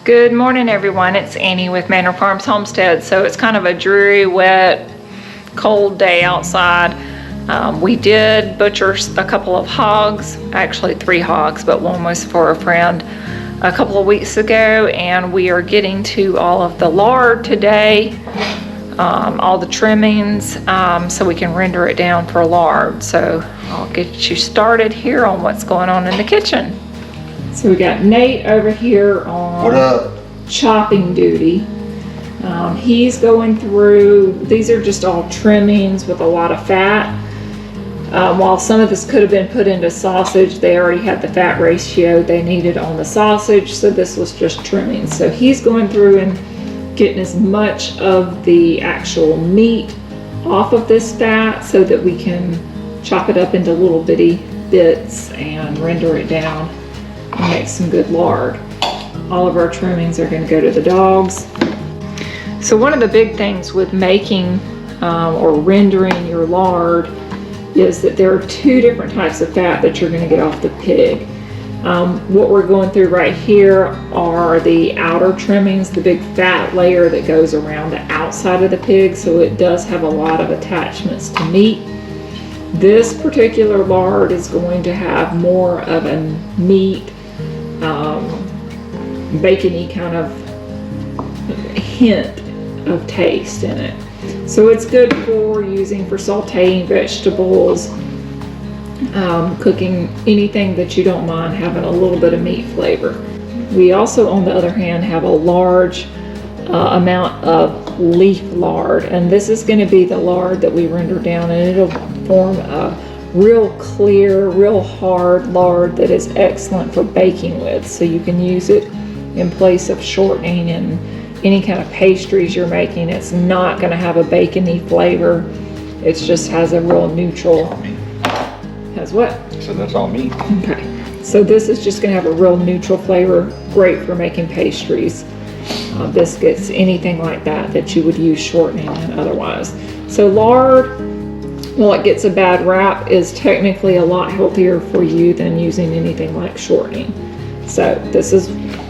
Good morning, everyone. It's Annie with Manor Farms Homestead. So it's kind of a dreary, wet, cold day outside. We did butcher a couple of hogs, actually 3 hogs, but one was for a friend a couple of weeks ago, and we are getting to all of the lard today, all the trimmings, so we can render it down for lard. So I'll get you started here on what's going on in the kitchen. So we got Nate over here on chopping duty. He's going through, these are just all trimmings with a lot of fat. While some of this could have been put into sausage, they already had the fat ratio they needed on the sausage, so this was just trimming. So he's going through and getting as much of the actual meat off of this fat so that we can chop it up into little bitty bits and render it down and make some good lard. All of our trimmings are going to go to the dogs. So one of the big things with making or rendering your lard is that there are 2 different types of fat that you're going to get off the pig. What we're going through right here are the outer trimmings, the big fat layer that goes around the outside of the pig, so it does have a lot of attachments to meat. This particular lard is going to have more of a meat, bacony kind of hint of taste in it. So it's good for using for sauteing vegetables, cooking anything that you don't mind having a little bit of meat flavor. We also, on the other hand, have a large amount of leaf lard, and this is going to be the lard that we render down, and it'll form a real clear, real hard lard that is excellent for baking with. So you can use it in place of shortening and any kind of pastries you're making. It's not going to have a bacony flavor. It just has a real neutral. Has what? So that's all meat. Okay. So this is just going to have a real neutral flavor. Great for making pastries, biscuits, anything like that that you would use shortening and otherwise. So lard, while it gets a bad rap, is technically a lot healthier for you than using anything like shortening. So this is,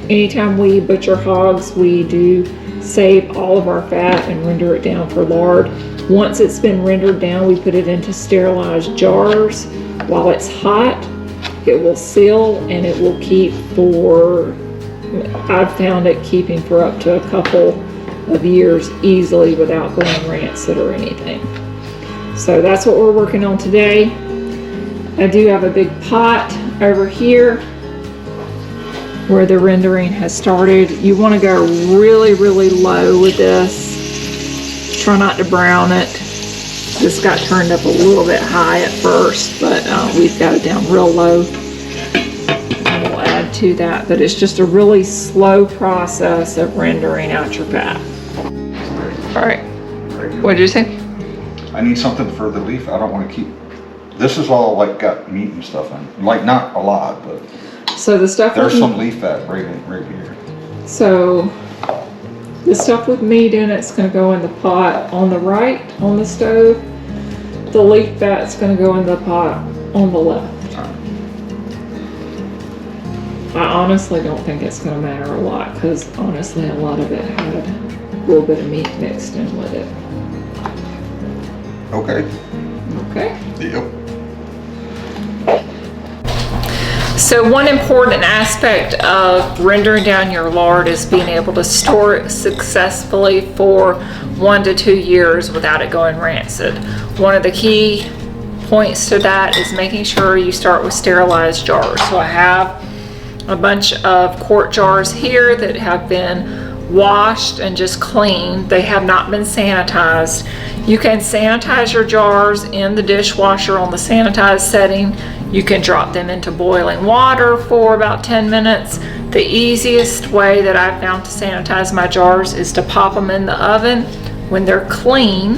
anytime we butcher hogs, we do save all of our fat and render it down for lard. Once it's been rendered down, we put it into sterilized jars. While it's hot, it will seal and it will keep for, I've found it keeping for up to a couple of years easily without going rancid or anything. So that's what we're working on today. I do have a big pot over here where the rendering has started. You want to go really, really low with this. Try not to brown it. This got turned up a little bit high at first, but we've got it down real low. And we'll add to that, but it's just a really slow process of rendering out your fat. All right, what did you say? I need something for the leaf. I don't want to keep, this is all like got meat and stuff in. Like not a lot, but so the stuff there's some leaf fat right here. So the stuff with meat in it's going to go in the pot on the right on the stove. The leaf fat's going to go in the pot on the left. I honestly don't think it's going to matter a lot, because honestly a lot of it had a little bit of meat mixed in with it. Okay. Okay. Yep. So one important aspect of rendering down your lard is being able to store it successfully for 1 to 2 years without it going rancid. One of the key points to that is making sure you start with sterilized jars. So I have a bunch of quart jars here that have been washed and just cleaned. They have not been sanitized. You can sanitize your jars in the dishwasher on the sanitized setting. You can drop them into boiling water for about 10 minutes. The easiest way that I've found to sanitize my jars is to pop them in the oven when they're clean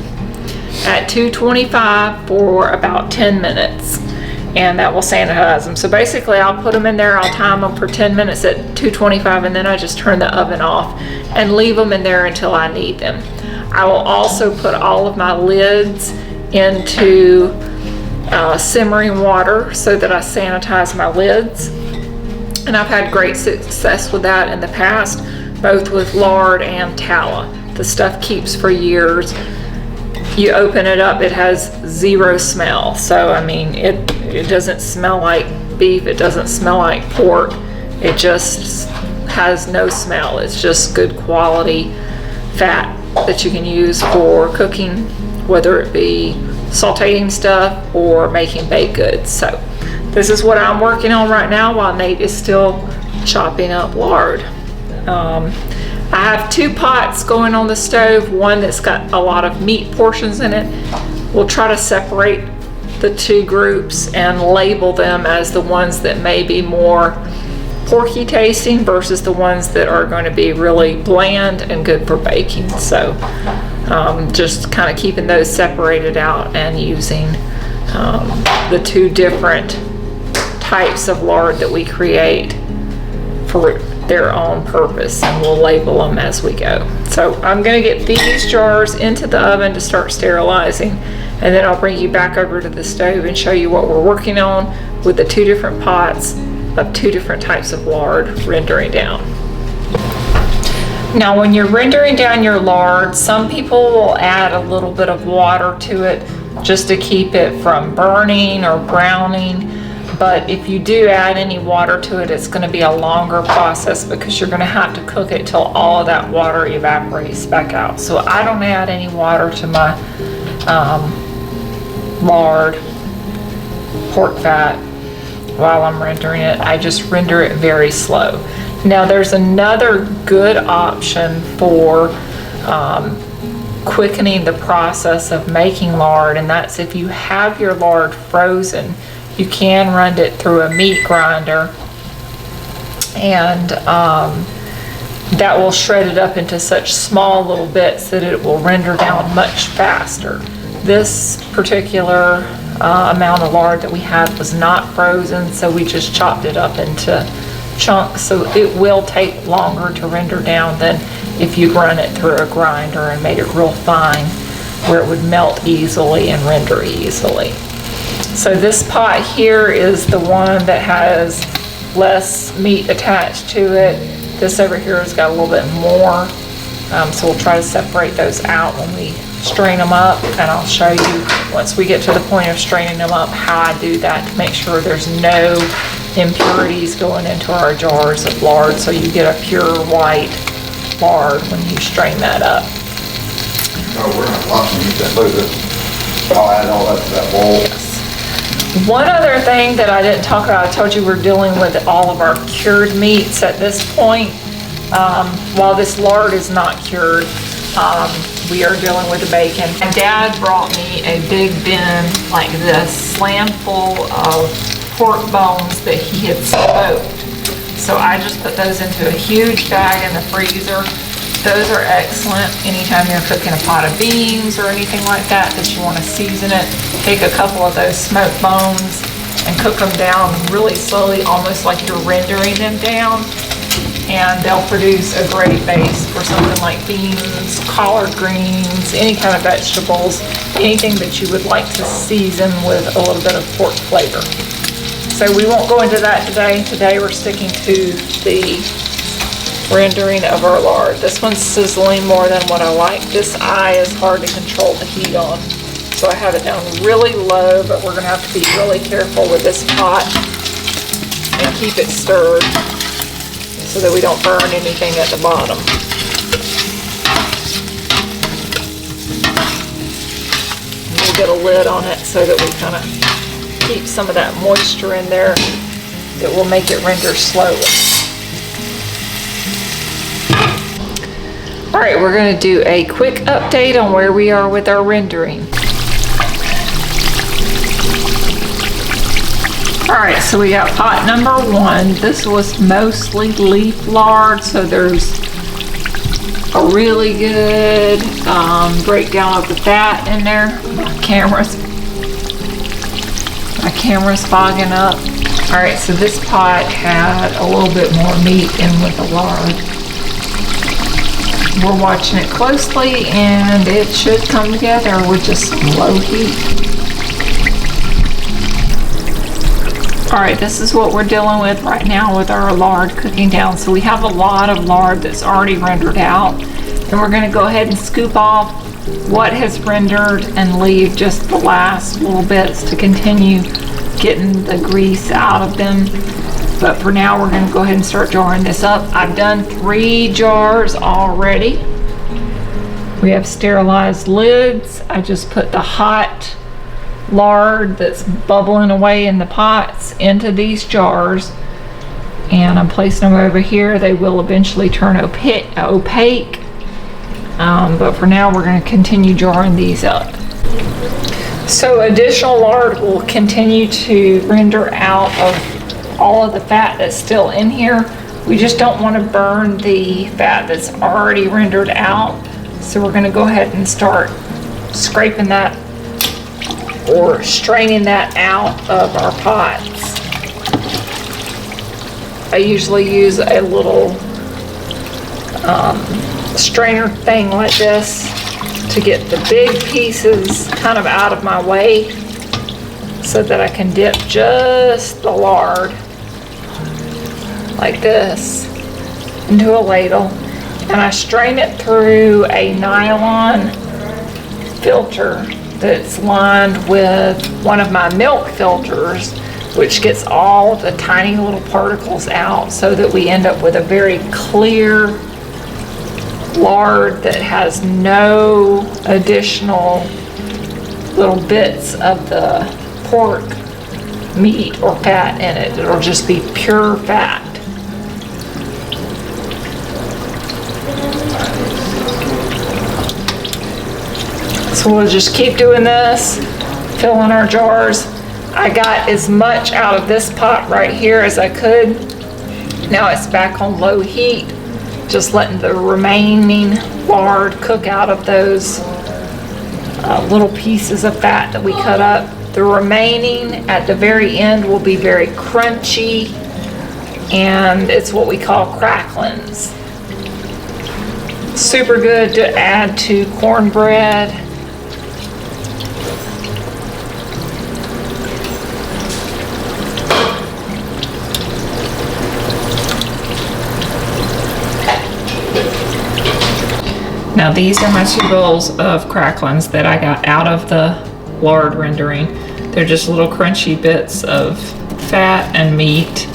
at 225 for about 10 minutes. And that will sanitize them. So basically I'll put them in there, I'll time them for 10 minutes at 225, and then I just turn the oven off and leave them in there until I need them. I will also put all of my lids into simmering water so that I sanitize my lids. And I've had great success with that in the past. both with lard and tallow. The stuff keeps for years. You open it up, it has zero smell. So I mean, it doesn't smell like beef, it doesn't smell like pork. It just has no smell. It's just good quality fat that you can use for cooking, whether it be sauteing stuff or making baked goods. So this is what I'm working on right now while Nate is still chopping up lard. I have 2 pots going on the stove, one that's got a lot of meat portions in it. We'll try to separate the 2 groups and label them as the ones that may be more porky tasting versus the ones that are going to be really bland and good for baking. So just kind of keeping those separated out and using the 2 different types of lard that we create for their own purpose, and we'll label them as we go. So I'm going to get these jars into the oven to start sterilizing, and then I'll bring you back over to the stove and show you what we're working on with the 2 different pots of 2 different types of lard rendering down. Now when you're rendering down your lard, some people will add a little bit of water to it just to keep it from burning or browning. But if you do add any water to it, it's going to be a longer process because you're going to have to cook it till all of that water evaporates back out. So I don't add any water to my lard, pork fat while I'm rendering it. I just render it very slow. Now there's another good option for quickening the process of making lard, and that's if you have your lard frozen, you can run it through a meat grinder, and that will shred it up into such small little bits that it will render down much faster. This particular amount of lard that we had was not frozen, so we just chopped it up into chunks, so it will take longer to render down than if you'd run it through a grinder and made it real fine where it would melt easily and render easily. So this pot here is the one that has less meat attached to it. This over here has got a little bit more. So we'll try to separate those out when we strain them up, and I'll show you once we get to the point of straining them up how I do that to make sure there's no impurities going into our jars of lard, so you get a pure white lard when you strain that up. Oh, we're gonna have lots of meat that load this. I'll add all that to that bowl. Yes. One other thing that I didn't talk about, I told you we're dealing with all of our cured meats at this point. While this lard is not cured, we are dealing with the bacon. My dad brought me a big bin like this, slam full of pork bones that he had smoked. So I just put those into a huge bag in the freezer. Those are excellent anytime you're cooking a pot of beans or anything like that you want to season it. Take a couple of those smoked bones and cook them down really slowly, almost like you're rendering them down. And they'll produce a great base for something like beans, collard greens, any kind of vegetables, anything that you would like to season with a little bit of pork flavor. So we won't go into that today. Today we're sticking to the rendering of our lard. This one's sizzling more than what I like. This eye is hard to control the heat on, so I have it down really low, but we're going to have to be really careful with this pot and keep it stirred so that we don't burn anything at the bottom. And we'll get a lid on it so that we kind of keep some of that moisture in there that will make it render slowly. All right, we're going to do a quick update on where we are with our rendering. All right, so we got pot number 1. This was mostly leaf lard, so there's a really good breakdown of the fat in there. My camera's fogging up. All right, so this pot had a little bit more meat in with the lard. We're watching it closely, and it should come together with just low heat. All right, this is what we're dealing with right now with our lard cooking down. So we have a lot of lard that's already rendered out, and we're gonna go ahead and scoop off what has rendered and leave just the last little bits to continue getting the grease out of them. But for now, we're gonna go ahead and start jarring this up. I've done 3 jars already. We have sterilized lids. I just put the hot lard that's bubbling away in the pots into these jars, and I'm placing them over here. They will eventually turn opaque, but for now we're going to continue jarring these up. So additional lard will continue to render out of all of the fat that's still in here. We just don't want to burn the fat that's already rendered out, so we're going to go ahead and start scraping that or straining that out of our pots. I usually use a little strainer thing like this to get the big pieces kind of out of my way so that I can dip just the lard like this into a ladle, and I strain it through a nylon filter that's lined with one of my milk filters, which gets all of the tiny little particles out so that we end up with a very clear lard that has no additional little bits of the pork meat or fat in it. It'll just be pure fat. So we'll just keep doing this, filling our jars. I got as much out of this pot right here as I could. Now it's back on low heat, just letting the remaining lard cook out of those little pieces of fat that we cut up. The remaining at the very end will be very crunchy, and it's what we call cracklings. Super good to add to cornbread. Now these are my 2 bowls of cracklings that I got out of the lard rendering. They're just little crunchy bits of fat and meat.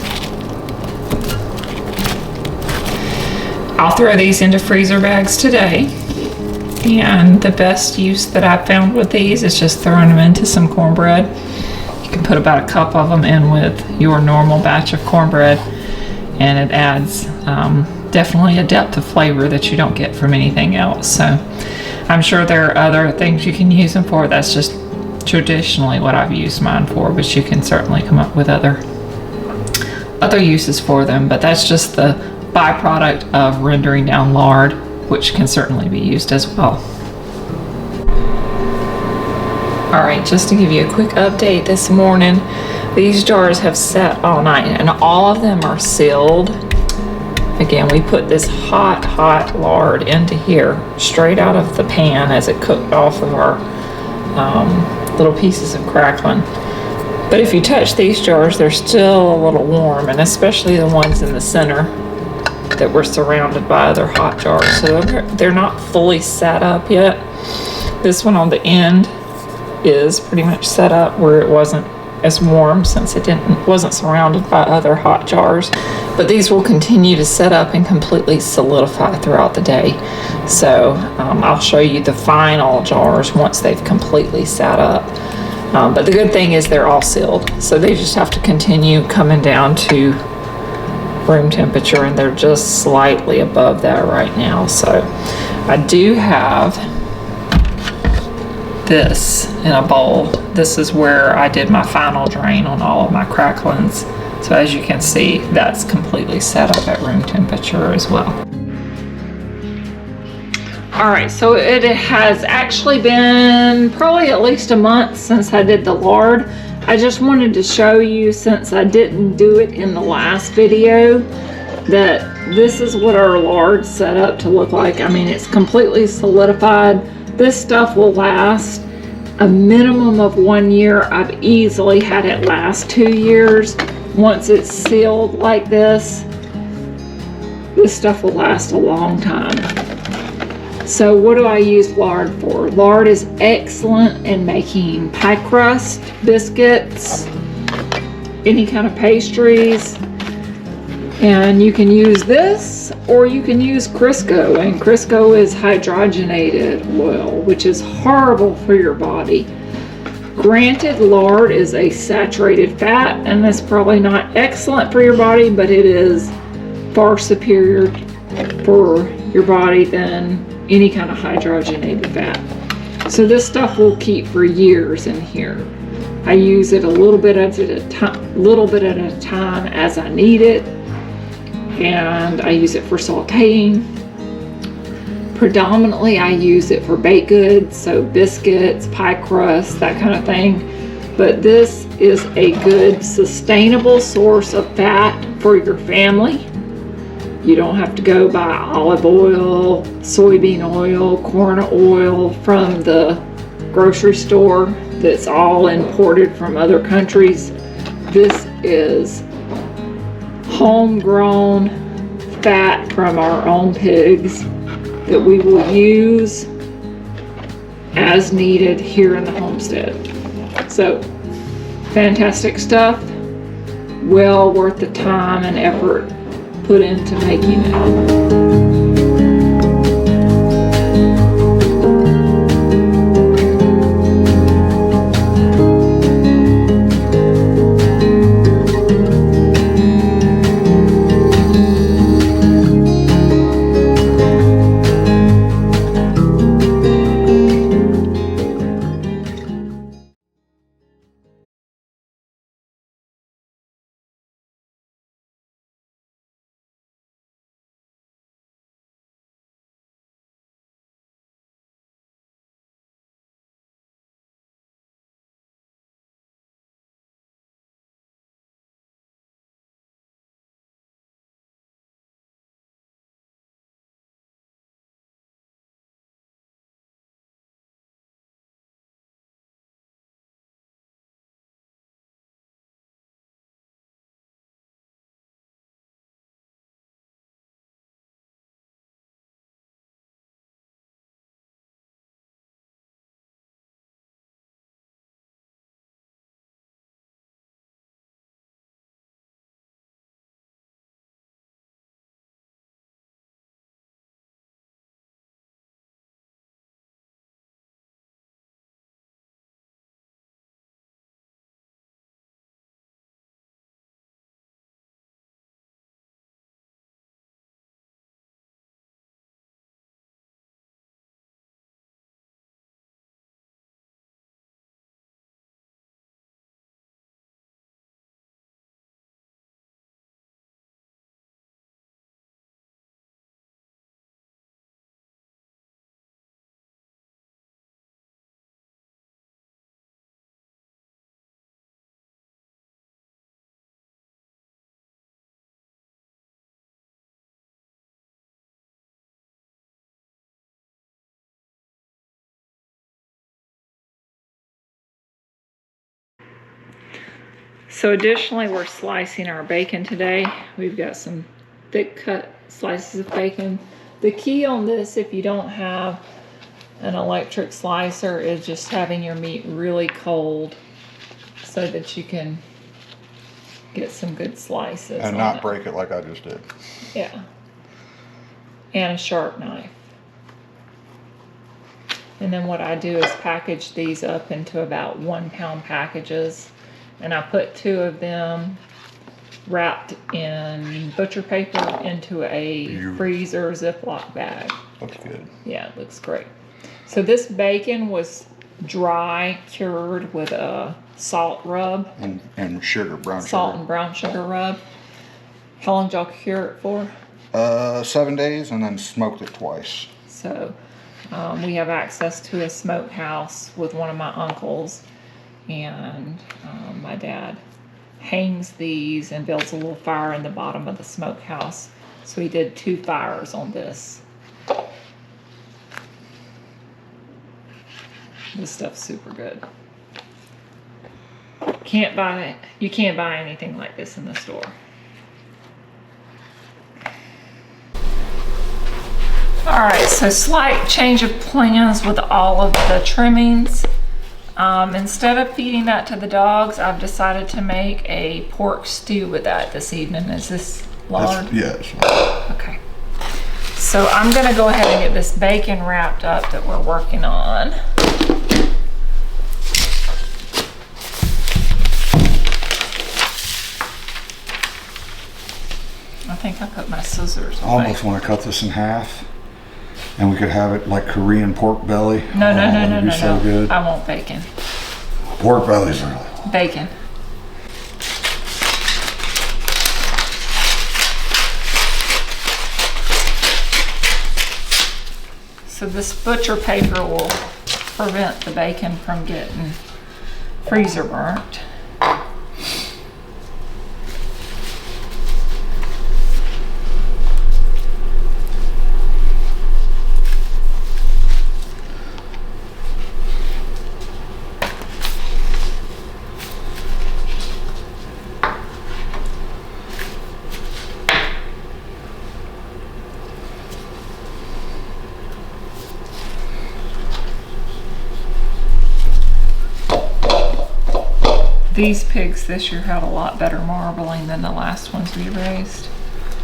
I'll throw these into freezer bags today. And the best use that I've found with these is just throwing them into some cornbread. You can put about a cup of them in with your normal batch of cornbread, and it adds definitely a depth of flavor that you don't get from anything else. So I'm sure there are other things you can use them for. That's just traditionally what I've used mine for, but you can certainly come up with other uses for them. But that's just the byproduct of rendering down lard, which can certainly be used as well. All right, just to give you a quick update this morning, these jars have sat all night and all of them are sealed. Again, we put this hot lard into here straight out of the pan as it cooked off of our little pieces of crackling. But if you touch these jars, they're still a little warm, and especially the ones in the center that were surrounded by other hot jars. So they're not fully set up yet. This one on the end is pretty much set up where it wasn't as warm since it wasn't surrounded by other hot jars. But these will continue to set up and completely solidify throughout the day. So I'll show you the final jars once they've completely set up. But the good thing is they're all sealed, so they just have to continue coming down to room temperature, and they're just slightly above that right now. So I do have this in a bowl. This is where I did my final drain on all of my cracklings. So as you can see, that's completely set up at room temperature as well. All right, so it has actually been probably at least a month since I did the lard. I just wanted to show you, since I didn't do it in the last video, that this is what our lard's set up to look like. I mean, it's completely solidified. This stuff will last a minimum of 1 year. I've easily had it last 2 years. Once it's sealed like this stuff will last a long time. So what do I use lard for? Lard is excellent in making pie crust, biscuits, any kind of pastries. And you can use this, or you can use Crisco, and Crisco is hydrogenated oil, which is horrible for your body. Granted, lard is a saturated fat, and that's probably not excellent for your body, but it is far superior for your body than any kind of hydrogenated fat. So this stuff will keep for years in here. I use it a little bit at a time as I need it, and I use it for sauteing. Predominantly I use it for baked goods, so biscuits, pie crust, that kind of thing. But this is a good sustainable source of fat for your family. You don't have to go buy olive oil, soybean oil, corn oil from the grocery store that's all imported from other countries. This is homegrown fat from our own pigs that we will use as needed here in the homestead. So, fantastic stuff. Well worth the time and effort put into making it. So additionally, we're slicing our bacon today. We've got some thick cut slices of bacon. The key on this, if you don't have an electric slicer, is just having your meat really cold so that you can get some good slices. And not break it like I just did. Yeah. And a sharp knife. And then what I do is package these up into about 1 pound packages. And I put 2 of them wrapped in butcher paper into a freezer Ziploc bag. Looks good. Yeah, it looks great. So this bacon was dry cured with a salt rub. And sugar, brown sugar. Salt and brown sugar rub. How long did y'all cure it for? 7 days, and then smoked it twice. So we have access to a smokehouse with one of my uncles, and my dad hangs these and builds a little fire in the bottom of the smokehouse. So he did 2 fires on this. This stuff's super good. You can't buy anything like this in the store. All right, so slight change of plans with all of the trimmings. Instead of feeding that to the dogs, I've decided to make a pork stew with that this evening. Is this lard? Yes. Okay. So I'm gonna go ahead and get this bacon wrapped up that we're working on. I think I put my scissors away. I almost want to cut this in half, and we could have it like Korean pork belly. No, that'd be so good. I want bacon. Pork bellies really. Bacon. So this butcher paper will prevent the bacon from getting freezer burnt. These pigs this year had a lot better marbling than the last ones we raised.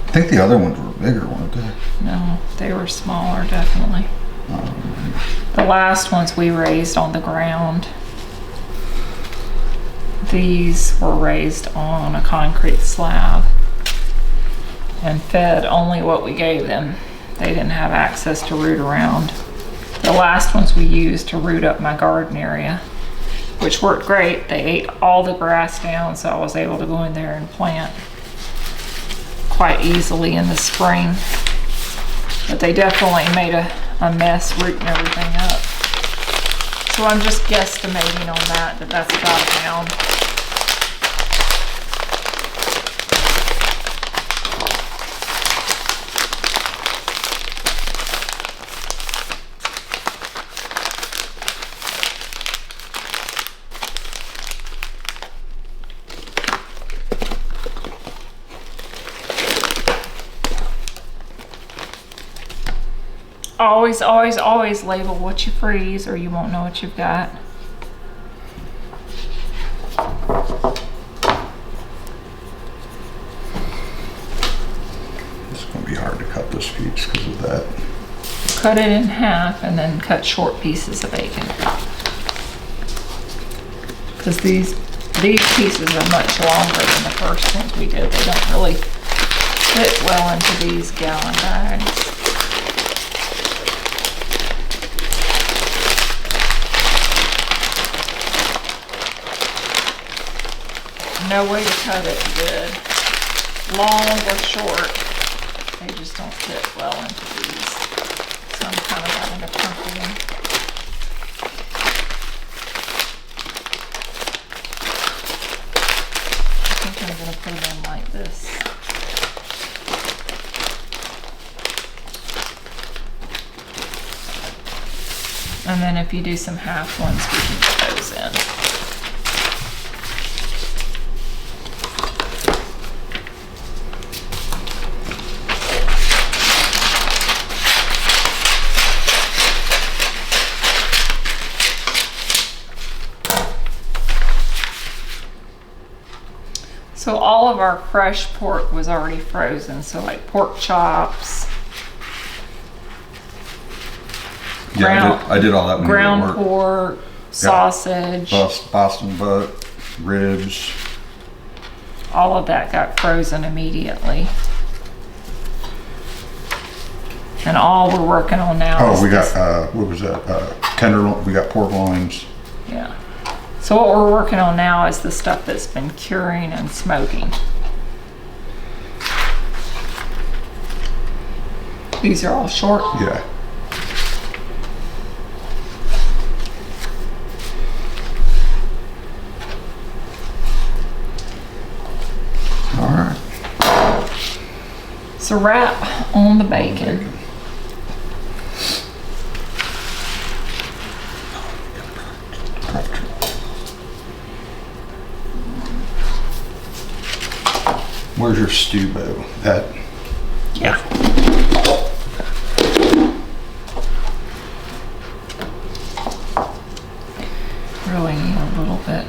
I think the other ones were bigger, weren't they? No, they were smaller, definitely. The last ones we raised on the ground. These were raised on a concrete slab and fed only what we gave them. They didn't have access to root around. The last ones we used to root up my garden area, which worked great. They ate all the grass down, so I was able to go in there and plant quite easily in the spring. But they definitely made a mess rooting everything up. So I'm just guesstimating on that that's about a pound. Always, always, always label what you freeze or you won't know what you've got. It's going to be hard to cut this piece because of that. Cut it in half and then cut short pieces of bacon. Because these pieces are much longer than the first ones we did. They don't really fit well into these gallon bags. No way to cut it good. Long or short, they just don't fit well into these. So I'm kind of having to crumple them. I think I'm going to put them like this. And then if you do some half ones, we can put those in. So all of our fresh pork was already frozen. So like pork chops. Yeah, I did all that when ground you were at work. pork, sausage. Boston butt, ribs. All of that got frozen immediately. And all we're working on now is we got, what was that? Tenderloin, we got pork loins. Yeah. So what we're working on now is the stuff that's been curing and smoking. These are all short. Yeah. All right. So wrap on the bacon. Where's your stew bow? That, Yeah. Really need a little bit.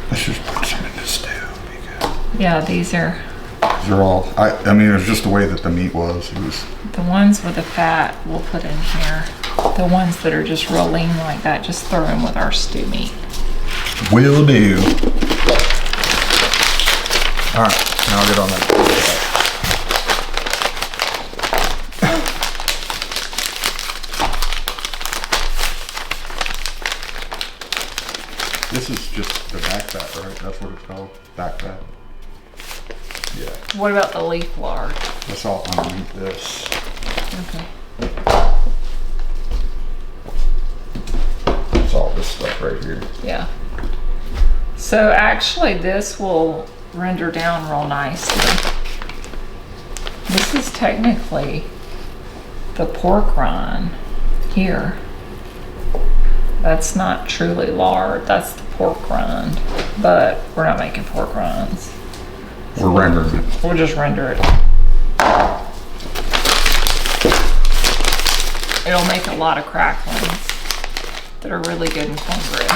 let's just put some in the stew. Because Yeah, these are they're all, I mean, it was just the way that the meat was. It was, the ones with the fat we'll put in here. The ones that are just real lean like that, just throw in with our stew meat. will do. All right, now I'll get on that. This is just the back fat, right? That's what it's called, back fat. Yeah, What about the leaf lard? that's all underneath this. Okay. It's all this stuff right here. Yeah. So actually this will render down real nicely. This is technically the pork rind here. That's not truly lard, that's the pork rind, but we're not making pork rinds. We're rendering it. We'll just render it. It'll make a lot of cracklings that are really good in cornbread.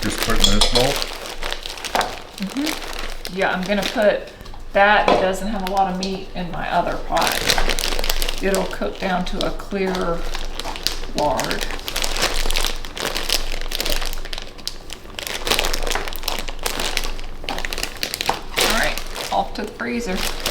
Just put it in this bowl. Yeah, I'm gonna put that. It doesn't have a lot of meat in my other pot. It'll cook down to a clear lard. All right, off to the freezer.